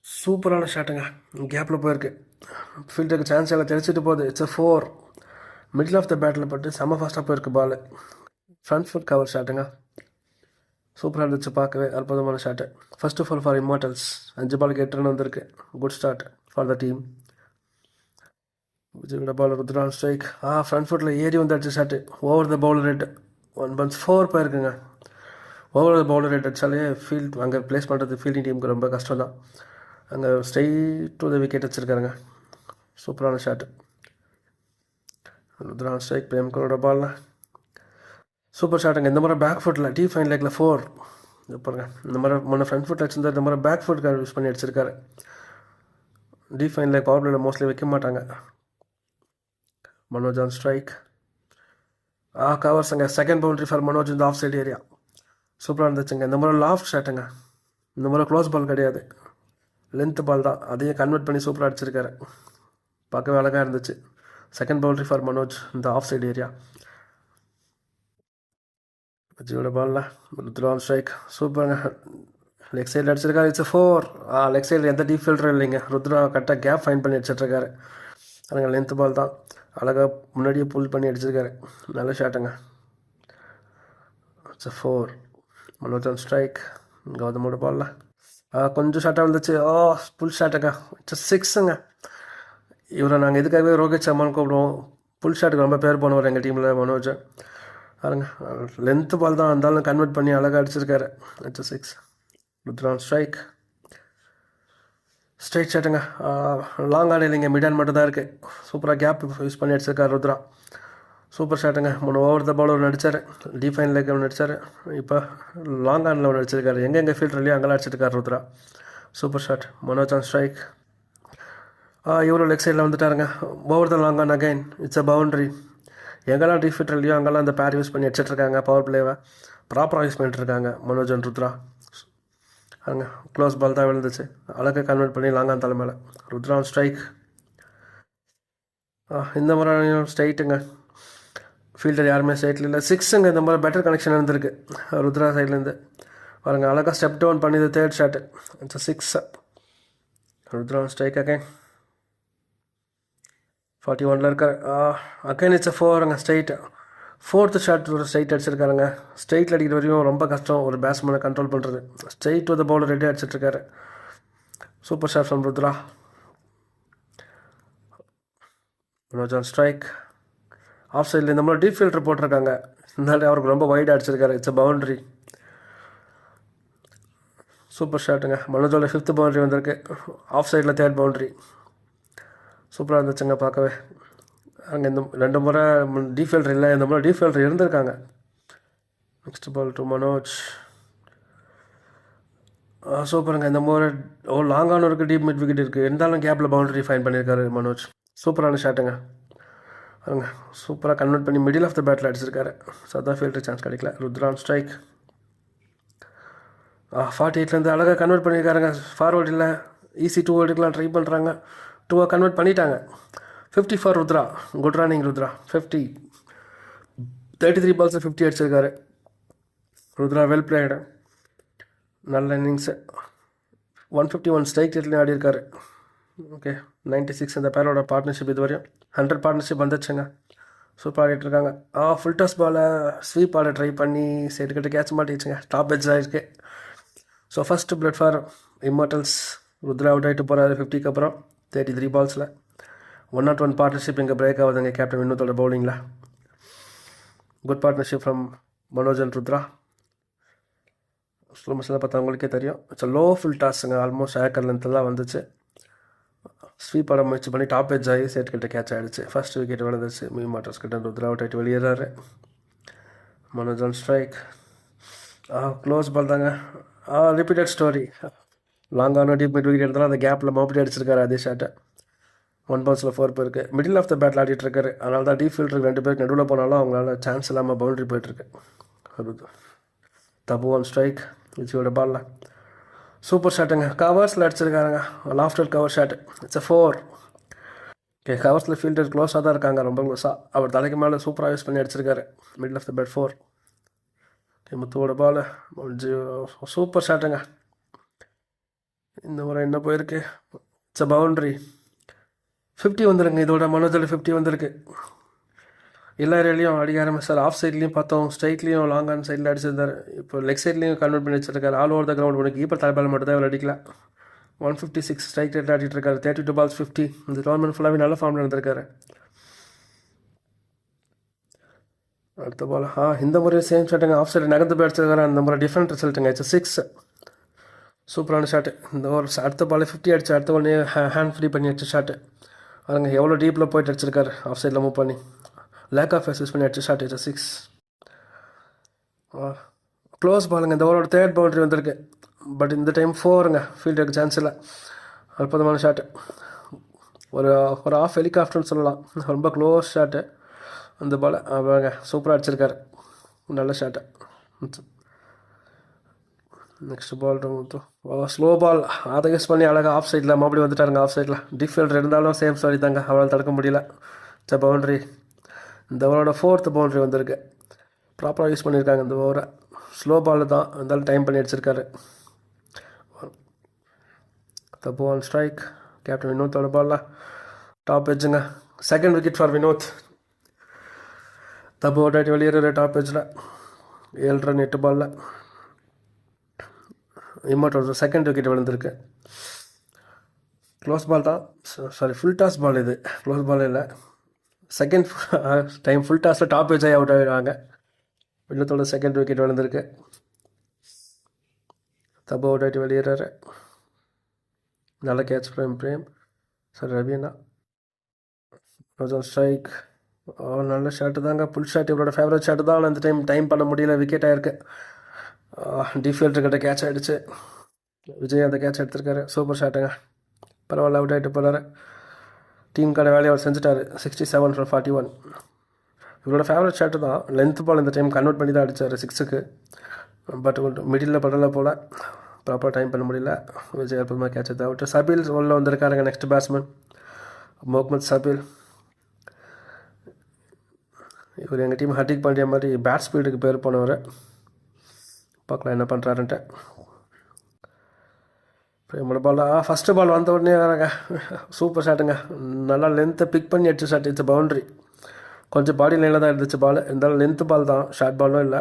சூப்பரான ஷாட்டுங்க. கேப்பில் போயிருக்கு. ஃபீல்டருக்கு சான்ஸ் எல்லாம் தெளிச்சிட்டு போகுது. இட்ஸ் 4. மிடில் ஆஃப் த பேட்டில் பட்டு செம்ம ஃபாஸ்ட்டாக போயிருக்கு பால். ஃப்ரண்ட் ஃபுட் கவர் ஷாட்டுங்க. சூப்பராக இருந்துச்சு பார்க்கவே. அற்புதமான shot. First of all for Immortals 5 பாலுக்கு 8 ரன் வந்திருக்கு. Good start for the team. விஜயோட பால் ருத்ரான் ஸ்ட்ரைக். ஃப்ரண்ட் ஃபுட்டில் ஏறி வந்துடுச்சு shot. Over the bowler head 1 பன்ஸ் 4 போயிருக்குங்க. ஓவர் த பவுலர் ஹெட் அடிச்சாலே ஃபீல்ட் அங்கே ப்ளேஸ் பண்ணுறது ஃபீல்டிங் டீமுக்கு ரொம்ப கஷ்டம் தான். அங்கே ஸ்ட்ரைட் டு த விக்கெட் வச்சுருக்காருங்க. சூப்பரான ஷாட்டு. ருத்ரான் ஸ்ட்ரைக். பிரேம்கரோட பாலில் சூப்பர் ஷாட்டுங்க. இந்த மாதிரி பேக் ஃபுட்டில் டீப் ஃபைன் லெக்கில் 4 பாருங்க. இந்த மாதிரி முன்ன ஃப்ரண்ட் ஃபுட் வச்சுருந்தா இந்த மாதிரி பேக் ஃபுட் யூஸ் பண்ணி அடிச்சிருக்காரு. டீப் ஃபைன் லெக் பவர் பிளேயில் மோஸ்ட்லி வைக்க மாட்டாங்க. Manoj on strike. கவர்ஸுங்க. செகண்ட் பவுண்டரி ஃபார் மனோஜ் இந்த ஆஃப் சைட் ஏரியா. சூப்பராக இருந்துச்சுங்க. இந்த மாதிரி லாஃப்ட் ஷாட்டுங்க. இந்த மாதிரி க்ளோஸ் பால் கிடையாது, லென்த் பால் தான். அதையும் கன்வெர்ட் பண்ணி சூப்பராக அடிச்சிருக்காரு. பார்க்கவே அழகாக இருந்துச்சு. செகண்ட் பவுண்டரி ஃபார் மனோஜ் இந்த ஆஃப் சைட் ஏரியா. விஜயோட பாலில் ருத்ரான் ஸ்ட்ரைக். சூப்பருங்க. லெக் சைடில் அடிச்சிருக்காரு. இட்ஸ் 4. லெக் சைடில் எந்த டீப் ஃபீல்டரும் இல்லைங்க. ருத்ரா கரெக்டாக கேப் ஃபைன் பண்ணி அடிச்சிட்ருக்காரு. அதுங்க லென்த் பால் தான். அழகாக முன்னாடியே புல் பண்ணி அடிச்சிருக்காரு. நல்ல ஷாட்டுங்க. இட்ஸ் 4. Manoj on strike. கௌதமோட பாலில் கொஞ்சம் ஷார்ட்டாக இருந்துச்சு. புல் ஷாட்டுங்க. இட்ஸ் 6ங்க. இவரை நாங்கள் இதுக்காகவே ரோஹித் சர்மான்னு கூப்பிடுவோம். புல் ஷாட்டுக்கு ரொம்ப பேர் போனவர் எங்கள் டீமில் மனோஜ். பாருங்க, லென்த் பால் தான் இருந்தாலும் கன்வெர்ட் பண்ணி அழகாக அடிச்சிருக்காரு. இட்ஸ் 6. ருத்ரான் ஸ்ட்ரைக். ஸ்ட்ரைட் ஷாட்டுங்க. லாங் ஆட இல்லைங்க, மிட் ஆன் மட்டும் தான் இருக்குது. சூப்பராக கேப் யூஸ் பண்ணி அடிச்சிருக்காரு ருத்ரா. சூப்பர் ஷாட்டுங்க. முன்ன ஓவர் த பால் ஒன்று அடித்தார், டிஃபைன் லெக் ஒன்று அடித்தார், இப்போ லாங் ஆனில் ஒன்று அடிச்சிருக்காரு. எங்கெங்கே ஃபீல்டர் இல்லையோ அங்கெல்லாம் அடிச்சிருக்காரு Rudra. Super shot. Manoj on strike. இவரும் லெக் சைடில் வந்துட்டாருங்க. Over the long on again. It's a boundary. எங்கெல்லாம் டிஃபிட் இல்லையோ அங்கெல்லாம் அந்த பேர் யூஸ் பண்ணி அடிச்சிட்ருக்காங்க. பவர் பிளேவை ப்ராப்பராக யூஸ் பண்ணிட்டுருக்காங்க மனோஜ் அண்ட் ருத்ரா. அங்கே க்ளோஸ் பால் தான் விழுந்துச்சு, அழகாக கன்வெர்ட் பண்ணி லாங்கான் தலை மேலே. Rudra on strike. இந்த மாதிரி ஸ்ட்ரைட்டுங்க. ஃபீல்டர் யாருமே ஸ்ட்ரைட்டில் இல்லை. 6ங்க. இந்த மாதிரி பெட்டர் கனெக்ஷன் இருந்திருக்கு ருத்ரா சைட்லேருந்து. பாருங்க, அழகாக ஸ்டெப் டவுன் பண்ணி இது 3rd shot. It's 6. Rudra on strike again. 41ல் இருக்கார். அகைன் இட்ஸ் 4ங்க. ஸ்ட்ரைட்டு. 4th ஷாட் ஒரு ஸ்ட்ரைட் அடிச்சிருக்காருங்க. ஸ்ட்ரைட்டில் அடிக்கிற வரையும் ரொம்ப கஷ்டம் ஒரு பேட்ஸ்மேனை கண்ட்ரோல் பண்ணுறது. ஸ்ட்ரைட் வித் பவுலர் ரெடி அடிச்சிட்ருக்காரு. Super shot from Rudra. Manoj on strike. Off சைடில் இந்த மாதிரி டீப் ஃபில்டர் போட்டிருக்காங்க. இருந்தாலும் அவருக்கு ரொம்ப வைட் அடிச்சிருக்காரு. It's boundary. சூப்பர் ஷாட்டுங்க. மனோஜோட 5th பவுண்ட்ரி வந்திருக்கு. ஆஃப் சைடில் 3rd பவுண்ட்ரி. சூப்பராக இருந்துச்சுங்க பார்க்கவே. அங்கே இந்த 2 முறை டிஃபீல்டர் இல்லை, இந்த முறை டிஃபீல்டர் இருந்திருக்காங்க. Next ball to Manoj. சூப்பருங்க. இந்த முறை லாங்கான இருக்குது, டீப் மிட் விக்கெட் இருக்குது, இருந்தாலும் கேப்பில் பவுண்டரி ஃபைன் பண்ணியிருக்காரு மனோஜ். சூப்பரான ஷாட்டுங்க. பாருங்க, சூப்பராக கன்வெர்ட் பண்ணி மிடில் ஆஃப் த பேட்டில் அடிச்சிருக்காரு. ஸோ அதான் ஃபீல்டர் சான்ஸ் கிடைக்கல. ருத்ரான் ஸ்ட்ரைக். 48லேருந்து அழகாக கன்வெர்ட் பண்ணியிருக்காருங்க. ஃபார்வர்ட் இல்லை, ஈஸி 2 எடுக்கலாம் ட்ரை பண்ணுறாங்க. 2 கன்வெர்ட் பண்ணிட்டாங்க. 50 for Rudra. Good running Rudra. 50. 33 பால்ஸில் 50 அடிச்சிருக்காரு ருத்ரா. Well played. நல்ல இன்னிங்ஸு. 151 ஸ்ட்ரைக் ரேட்லேயும் ஆடி இருக்காரு. ஓகே, 96 இந்த பேரோட பார்ட்னர்ஷிப் இது வரையும் 100 பார்ட்னர்ஷிப் வந்துச்சுங்க. சூப்பர் ஆடிட்டுருக்காங்க. ஃபுல் டாஸ் பாலை ஸ்வீப் ஆட ட்ரை பண்ணி சைடுக்கிட்ட கேட்ச் மாட்டிச்சுங்க. டாப் எட்ஜ் ஆகிருக்கு. So first blood for Immortals. Rudra out ஆகிட்டு போகிறாரு 50க்கு அப்புறம் 33 பால்ஸில். 101 பார்ட்னர்ஷிப் இங்கே பிரேக் ஆகுதுங்க கேப்டன் வினோத்தோட பவுலிங்கில். Good partnership from Manoj and Rudra. Slow மோஷனில் பார்த்தா உங்களுக்கே தெரியும். இட்ஸ் லோ ஃபுல் டாஸுங்க. ஆல்மோஸ்ட் ஏக்கர் லென்த்தில் தான் வந்துச்சு. ஸ்வீப் ஆட முயற்சி பண்ணி டாப் எட்ஜ் ஆகி சேட் கிட்ட கேட்ச் ஆகிடுச்சு. ஃபஸ்ட் விக்கெட் விழுந்துச்சு இம்மார்டல்ஸ் கிட்ட. ருத்ரா அவுட் ஆகிட்டு வெளியேறாரு. Manoj on strike. Close ball தாங்க. Repeated story. லாங்கான டீப் மிட் விக்கெட் இருந்தாலும் அந்த கேப்பில் மறுபடியும் அடிச்சிருக்காரு அதே ஷாட்டை. 1 பால்ஸில் 4 பேருக்கு. மிடில் ஆஃப் த பேட்டில் ஆடிட்டுருக்காரு. அதனால தான் டீப் ஃபீல்டருக்கு 2 பேருக்கு நடுவில் போனாலும் அவங்களால சான்ஸ் இல்லாமல் பவுண்டரி போயிட்டுருக்கு. Tabu on strike. விஜயோட பாலில் சூப்பர் ஷாட்டுங்க. கவர்ஸில் அடிச்சிருக்காருங்க. Lofted cover shot. It's 4. Okay, கவர்ஸில் ஃபீல்டர் க்ளோஸாக தான் இருக்காங்க, ரொம்ப க்ளோஸாக. அவர் தலைக்கு மேலே சூப்பராக யூஸ் பண்ணி அடிச்சிருக்காரு. Middle of the bat 4. Okay, முத்துவோட பால். சூப்பர் ஷாட்டுங்க. இந்த முறை என்ன போயிருக்கு? It's a boundary. 50 வந்துருங்க. இதோட மனோஜோட 50 வந்திருக்கு. எல்லா ஏரியாலையும் அடிக்க ஆரம்பிச்சார். ஆஃப் சைட்லேயும் பார்த்தோம், ஸ்ட்ரைட்லேயும் லாங் ஆன் சைடில் அடிச்சிருந்தார். இப்போ லெக் சைட்லேயும் கன்வெர்ட் பண்ணி வச்சிருக்காரு. ஆல் ஓவர் த கிரவுண்ட் பண்ணி கீப்பர் தலைப்பால் மட்டும் தான் அவர் அடிக்கல. 156 ஸ்ட்ரைக் ரேட் ஆடிட்டு இருக்காரு. 32 balls 50. இந்த டோர்னமெண்ட் ஃபுல்லாகவே நல்ல ஃபார்மில் இருந்திருக்காரு. அடுத்த பால் இந்த முறை சேம் ஷாட்டுங்க. ஆஃப் சைடு நகர்ந்து போய் அடிச்சிருக்காரு. அந்த முறை டிஃப்ரெண்ட் ரிசல்ட்டுங்க. இட்ஸ் 6. சூப்பரான ஷாட்டு. இந்த ஒரு அடுத்த பால் 50 அடிச்சு அடுத்த உடனே ஹேண்ட் ஃப்ரீ பண்ணி அடிச்ச ஷாட்டு. அதுங்க எவ்வளோ டீப்பில் போயிட்டு அடிச்சிருக்காரு. ஆஃப் சைடில் மூவ் பண்ணி லேக் ஆஃப் யூஸ் பண்ணி அடிச்ச ஷாட். இட்ஸ் 6. க்ளோஸ் பாலுங்க. இந்த ஓவரோட 3rd பவுண்டரி வந்திருக்கு. பட் இந்த டைம் 4ங்க. ஃபீல்டுக்கு சான்ஸ் இல்லை. அற்புதமான ஷாட்டு. ஒரு ஆஃப் ஹெலிகாப்டர்னு சொல்லலாம். ரொம்ப க்ளோஸ் ஷாட்டு. அந்த பால் அவங்க சூப்பராக அடிச்சிருக்காரு. நல்ல shot. Next ball slow ball. அதை யூஸ் பண்ணி அழகாக ஆஃப் சைடில் மறுபடியும் வந்துட்டாருங்க. ஆஃப் சைடில் டீப் ஃபீல்டர் இருந்தாலும் சேம் ஸ்டோரி தாங்க. அவளால் தடுக்க முடியல. It's boundary. இந்த ஓவரோட 4th பவுண்ட்ரி வந்திருக்கு. ப்ராப்பராக யூஸ் பண்ணியிருக்காங்க இந்த ஓவரை. ஸ்லோ பால் தான் இருந்தாலும் டைம் பண்ணி அடிச்சிருக்காரு. தப்பு ஒன் ஸ்ட்ரைக். கேப்டன் வினோத்தோட பாலில் டாப் எட்ஜுங்க. 2nd விக்கெட் ஃபார் வினோத். தப்பு ஓட்டாட்டி வெளியேற டாப் எட்ஜில் 7 ரன் 8 பாலில். இம்மாட்டோட 2nd விக்கெட் விழுந்திருக்கு. க்ளோஸ் பால் தான். சாரி, ஃபுல் டாஸ் பால் இது. க்ளோஸ் பால் இல்லை. 2nd டைம் ஃபுல் டாஸில் டாப் எட்ஜ் ஆகி அவுட் ஆகிடுவாங்க. வினோத்தோட 2nd விக்கெட் விழுந்திருக்கு. தப்பு அவுட் ஆகிட்டு வெளியேறாரு. நல்ல catch Prem. Sir Raveena strike. நல்ல ஷாட்டு தாங்க. புல் ஷாட் இவரோட ஃபேவரட் ஷாட்டு தான். ஆனால் இந்த டைம் பண்ண முடியல. விக்கெட் ஆகிருக்கு. டிஃபீல்டர்கிட்ட கேட்ச் ஆகிடுச்சு. விஜய் அந்த கேட்ச் எடுத்திருக்காரு. சூப்பர் ஷாட்டுங்க. பரவாயில்ல, அவுட் ஆகிட்டு போகிறாரு. டீமுக்கான வேலையை அவர் செஞ்சுட்டார். 67 for 41. இவரோட ஃபேவரட் ஷாட்டு தான். லென்த் பால் இந்த டைம் கன்வெர்ட் பண்ணி தான் அடித்தார் 6க்கு. பட் மிடில் படல போல் ப்ராப்பராக டைம் பண்ண முடியல. விஜய் அற்புதமாக கேட்ச் எடுத்து அவுட். சபீல் உள்ள வந்திருக்காருங்க. Next batsman Mohammed Sabeel. இவர் எங்கள் டீம் ஹர்திக் பாண்டியா மாதிரி பேட் ஸ்பீடுக்கு பேர் போனவர். பார்க்கலாம் என்ன பண்ணுறாருன்ட்டு. பிரேமோட பால் ஃபஸ்ட்டு பால் வந்த உடனே வராங்க. சூப்பர் ஷாட்டுங்க. நல்லா லென்த்தை பிக் பண்ணி அடிச்ச ஷாட். It's boundary. கொஞ்சம் பாடி லைனில் தான் இருந்துச்சு பால். இருந்தாலும் லென்த்து பால் தான், ஷார்ட் பாலும் இல்லை.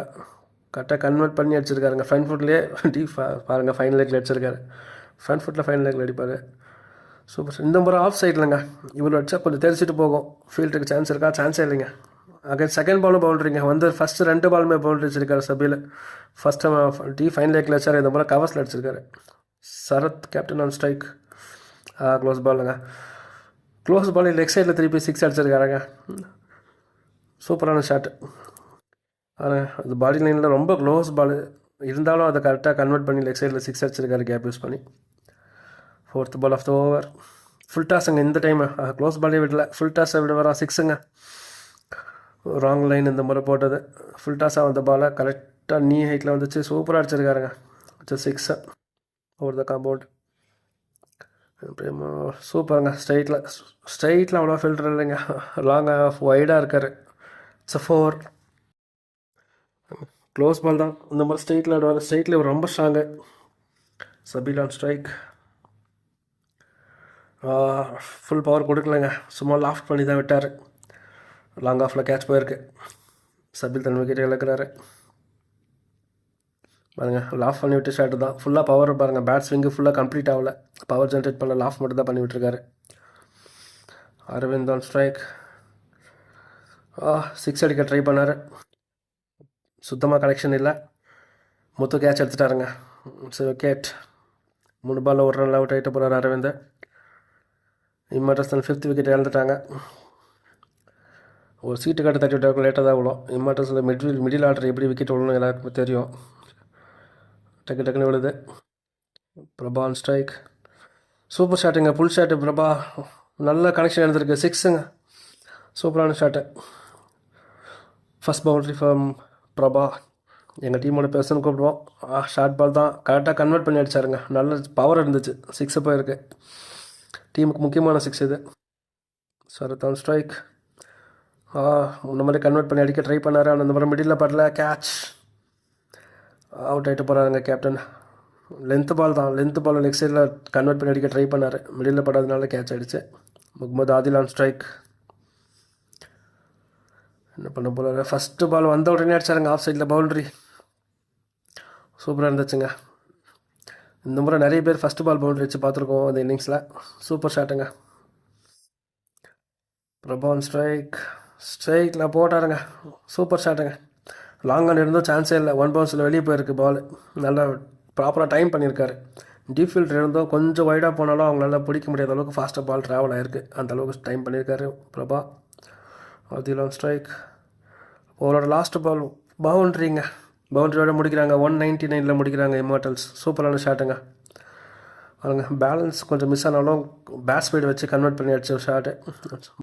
கரெக்டாக கன்வெர்ட் பண்ணி அடிச்சிருக்காருங்க. ஃப்ரண்ட் ஃபுட்லேயே பாருங்கள் ஃபைனல் லெக்கில் அடிச்சிருக்காரு. ஃப்ரண்ட் ஃபுட்டில் ஃபைனல் லெக்கில் அடிப்பார். சூப்பர். இந்த முறை ஆஃப் சைட்லங்க. இவ்வளோ அடிச்சா கொஞ்சம் தெரிச்சிட்டு போகும். ஃபீல்டுக்கு சான்ஸ் இருக்கா? சான்ஸே இல்லைங்க. அகைன் 2nd பாலும் பவுண்ட்ரிங்க. ஃபஸ்ட்டு 2 பாலுமே பவுண்ட்ரி வச்சிருக்காரு சபீல். ஃபஸ்ட்டு ஃபைனல் லெக்கில் அடிச்சார். இந்த முறை கவர்ஸில் அடிச்சிருக்காரு. Sarath captain on strike. Close பாலுங்க. க்ளோஸ் பால் லெக் சைடில் திருப்பி 6 அடிச்சிருக்காருங்க. சூப்பரான ஷாட்டு. அது பாடி லைனில் ரொம்ப க்ளோஸ் பால் இருந்தாலும் அதை கரெக்டாக கன்வெர்ட் பண்ணி லெக் சைடில் 6 அடிச்சிருக்காரு கேப் யூஸ் பண்ணி. 4th ball of the over. Full டாஸுங்க இந்த டைம். க்ளோஸ் பாலே விடல. ஃபுல் டாஸை விட வர 6ங்க. ராங் லைன் இந்த முறை போட்டது. ஃபுல் டாஸாக வந்த பாலை கரெக்டாக நீ ஹைட்டில் வந்துச்சு. சூப்பராக அடிச்சிருக்காருங்க. 6 ஓவர் த காம்பவுண்ட். சூப்பருங்க. ஸ்ட்ரைட்டில் அவ்வளோ ஃபில்டர் இல்லைங்க. லாங்காக வைடாக இருக்கார். இட்ஸ் 4. க்ளோஸ் பால் தான். இந்த மாதிரி ஸ்ட்ரைட்டில் ஆடுவார். ஸ்ட்ரைட்டில் ரொம்ப strong. Sabeel on strike. Full power கொடுக்கலங்க. சும்மா லாஃப்ட் பண்ணி தான் விட்டார். லாங் ஆஃபில் கேட்ச் போயிருக்கு. சபீல் தன் விக்கெட் இழக்கிறாரு. பாருங்கள், லாஃப் பண்ணி விட்டு ஷாட்டு தான். ஃபுல்லாக பவர் பாருங்கள். பேட் ஸ்விங்கு ஃபுல்லாக கம்ப்ளீட் ஆகல. பவர் ஜென்ரேட் பண்ண லாஃப் மட்டும் தான் பண்ணி விட்டுருக்காரு. Aravind on strike. 6 அடிக்க ட்ரை பண்ணார். சுத்தமாக கனெக்ஷன் இல்லை. முத்து கேட்ச் எடுத்துட்டாருங்க. It's wicket. 3 பாலில் 1 ரன் அவுட் ஆகிட்டு போகிறார் அரவிந்த். இம்மாட்டர்ஸ் 5th wicket இழந்துட்டாங்க. ஒரு சீட்டு கட்டு தட்டி விட்டாங்க. லேட்டாக தான் விழும். இம்மாட்டர்ஸில் மிடில் ஆர்டர் எப்படி விக்கெட் விழணும் எல்லாருக்குமே தெரியும். டக்குன்னு விழுது. Prabha on strike. சூப்பர் ஷாட்டுங்க. புல் ஷாட்டு பிரபா. நல்ல கனெக்ஷன் எடுத்திருக்கு. 6ங்க. சூப்பரான shot. First boundary for Prabha. எங்கள் டீமோட பெர்சன் கூப்பிடுவோம். ஷார்ட் பால் தான். கரெக்டாக கன்வெர்ட் பண்ணி அடிச்சாருங்க. நல்ல பவர் இருந்துச்சு. 6 போயிருக்கு. டீமுக்கு முக்கியமான 6 இது. Sarath on strike. இந்த மாதிரி கன்வெர்ட் பண்ணி அடிக்க ட்ரை பண்ணார். ஆனால் இந்த மாதிரி மிடில் படல. கேட்ச். அவுட் ஆகிட்டு போகிறாருங்க கேப்டன். லென்த்து பால் தான், லென்த்து பால் லெக் சைடில் கன்வெர்ட் பண்ணி அடிக்க ட்ரை பண்ணார், மிடில் படாதனால கேட்ச் ஆகிடுச்சு. Mohammed Adil on strike. என்ன பண்ண போல, ஃபஸ்ட்டு பால் வந்த உடனே அடிச்சாருங்க ஆஃப் சைடில் பவுண்ட்ரி. சூப்பராக இருந்துச்சுங்க. இந்த முறை நிறைய பேர் ஃபஸ்ட்டு பால் பவுண்ட்ரி வச்சு பார்த்துருக்கோம் இந்த இன்னிங்ஸில். சூப்பர் ஷாட்டுங்க. பிரபான் ஸ்ட்ரைக்கில் போட்டாருங்க. சூப்பர் ஷாட்டுங்க. லாங் ஆன் இருந்தும் சான்ஸே இல்லை, 1 பவுன்ஸில் வெளியே போயிருக்கு பால். நல்லா ப்ராப்பராக டைம் பண்ணியிருக்காரு. டீப் ஃபீல்டர் இருந்தோம், கொஞ்சம் வைடாக போனாலும் அவங்களால பிடிக்க முடியாத அளவுக்கு ஃபாஸ்ட்டாக பால் ட்ராவல் ஆகிருக்கு. அந்த அளவுக்கு டைம் பண்ணியிருக்காரு பிரபா. Adil on strike. அவரோட லாஸ்ட் பால் பவுண்ட்ரிங்க. பவுண்ட்ரியோட முடிக்கிறாங்க. 199 முடிக்கிறாங்க இம்மோர்டல்ஸ். சூப்பரான ஷாட்டுங்க. அவங்க பேலன்ஸ் கொஞ்சம் மிஸ் ஆனாலும் பேட் ஸ்பீடு வச்சு கன்வெர்ட் பண்ணி அடிச்ச ஷாட்டு.